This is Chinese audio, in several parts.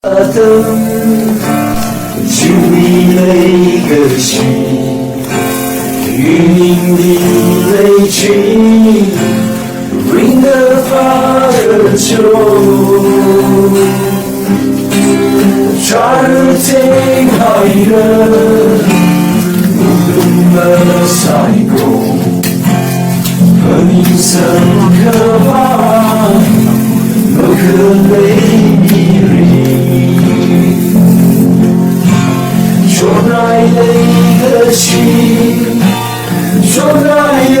灯，经历泪跟心，云里泪尽，Ring the fire try to take higher， 无论了赛过，和你深刻吧，那颗泪迷离。说来泪的心，说来的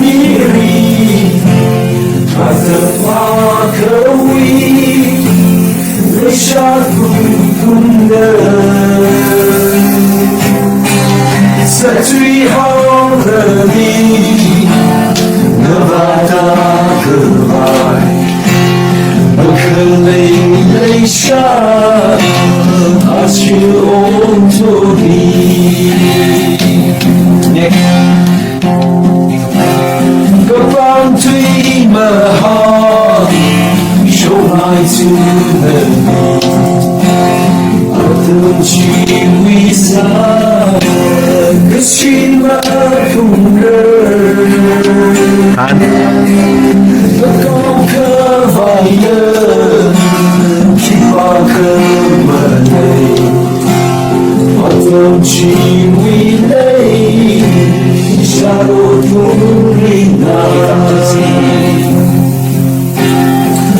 迷离，他的话可为泪下不同的，在最后的你，那把大可爱，那颗泪下。As you own to be Go on to my heart Show my to the Don't you wisa Kashima kunger Go kavaya Kipa kamane Don't you relay Shadow moving now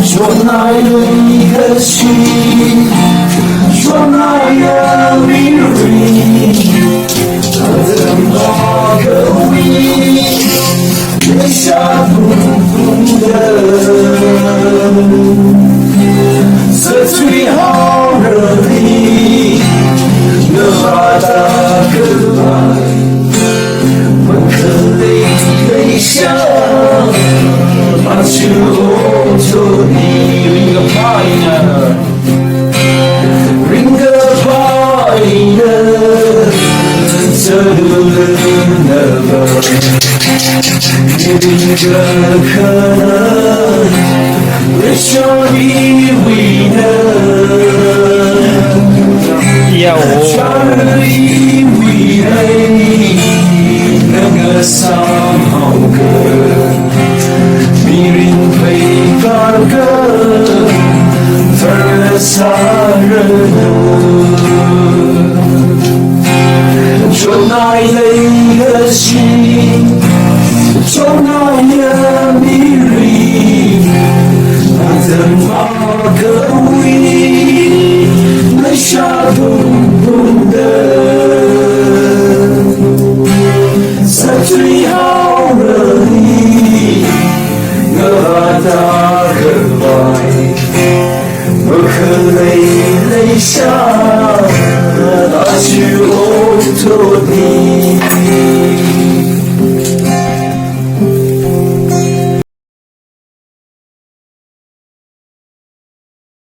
说那一颗心，说那样迷离，他的那个味，留下不同的，在最好的你，那把大可爱，温和泪下。把酒做你 Ring a fire Ring a fire 这路人的一个可能为什你为能传以为泪那个伤好歌迷人配发歌，分散人说那泪的心，说那样迷离，那怎么可为泪下不同的，在最好的你。大可爱，我可泪下，那就托